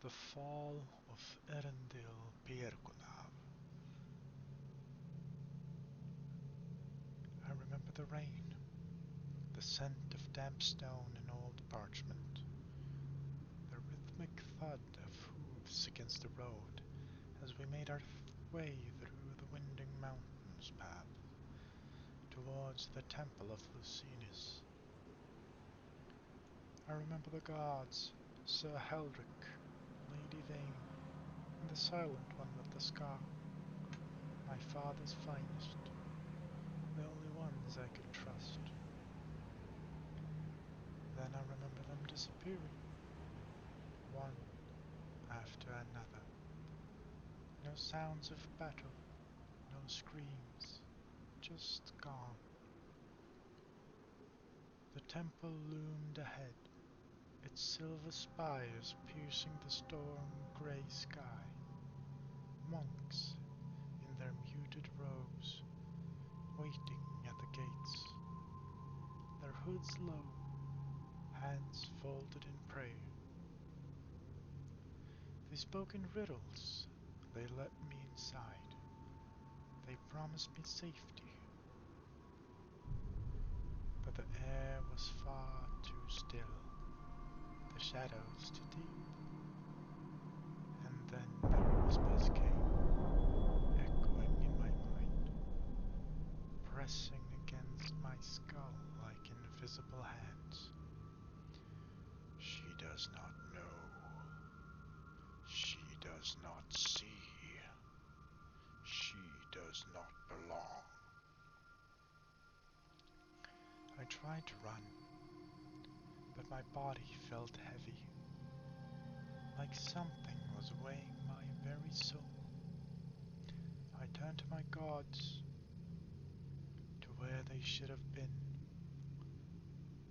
The Fall of Erendil Pierkunav. I remember the rain, the scent of damp stone and old parchment, the rhythmic thud of hooves against the road as we made our way through the winding mountains path towards the temple of Lucinus. I remember the gods, Sir Helric, Lady Vane, and the silent one with the scar, my father's finest, the only ones I could trust. Then I remember them disappearing, one after another. No sounds of battle, no screams, just gone. The temple loomed ahead, its silver spires piercing the storm-grey sky. Monks, in their muted robes, waiting at the gates, their hoods low, hands folded in prayer. They spoke in riddles, they let me inside, they promised me safety. But the air was far too still, the shadows too deep. And then the whispers came, echoing in my mind, pressing against my skull like invisible hands. She does not know. She does not see. She does not belong. I tried to run, but my body felt heavy, like something was weighing my very soul. I turned to my gods, to where they should have been,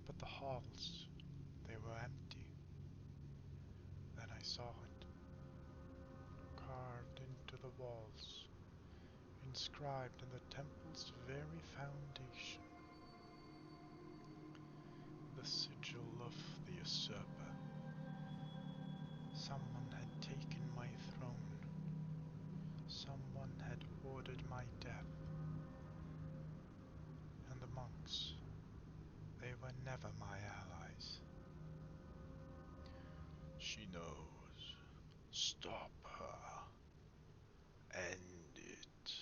but the halls, they were empty. Then I saw it, carved into the walls, inscribed in the temple's very foundation. The sigil of the usurper. Someone had taken my throne. Someone had ordered my death. And the monks, they were never my allies. She knows. Stop her. End it.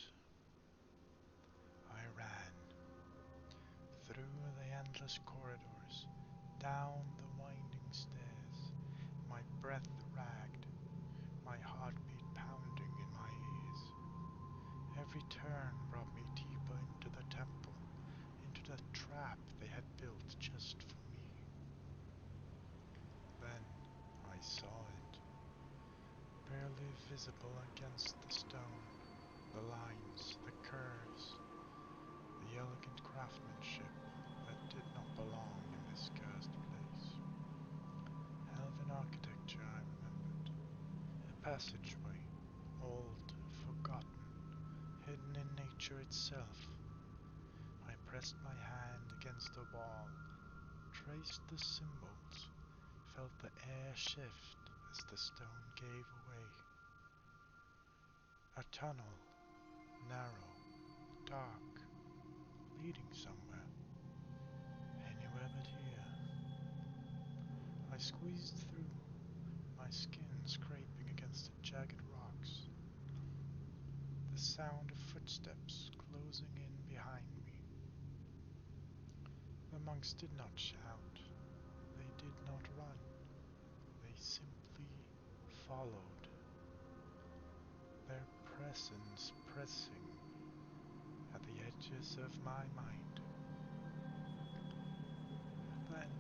I ran. Through the endless corridors, down the winding stairs, my breath ragged, my heartbeat pounding in my ears. Every turn brought me deeper into the temple, into the trap they had built just for me. Then I saw it, barely visible against the stone, the lines, the curves, the elegant craftsmanship that did not belong in this cursed place. Elven architecture I remembered, a passageway, old, forgotten, hidden in nature itself. I pressed my hand against the wall, traced the symbols, felt the air shift as the stone gave away. A tunnel, narrow, dark, leading somewhere, anywhere but here. I squeezed through, my skin scraping against the jagged rocks. The sound of footsteps closing in behind me. The monks did not shout, they did not run, they simply followed, their presence pressing at the edges of my mind. Then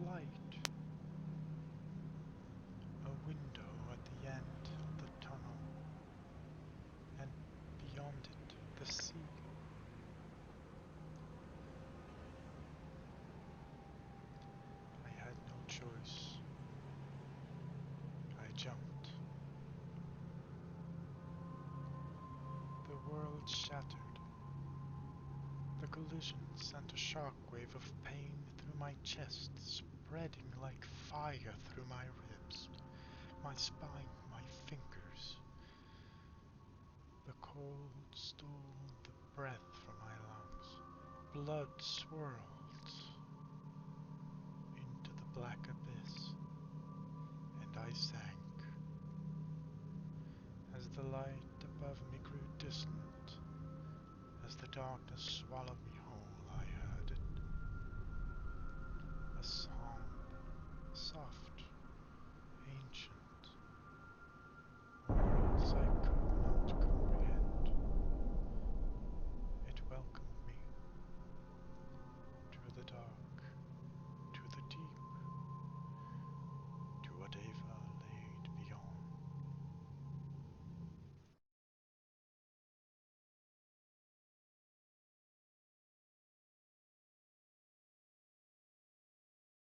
light. A window at the end of the tunnel, and beyond it, the sea. I had no choice. I jumped. The world shattered. The collision sent a shockwave of pain through my chest, spreading like fire through my ribs. my spine, my fingers. The cold stole the breath from my lungs. Blood swirled into the black abyss, and I sank. As the light above me grew distant, as the darkness swallowed me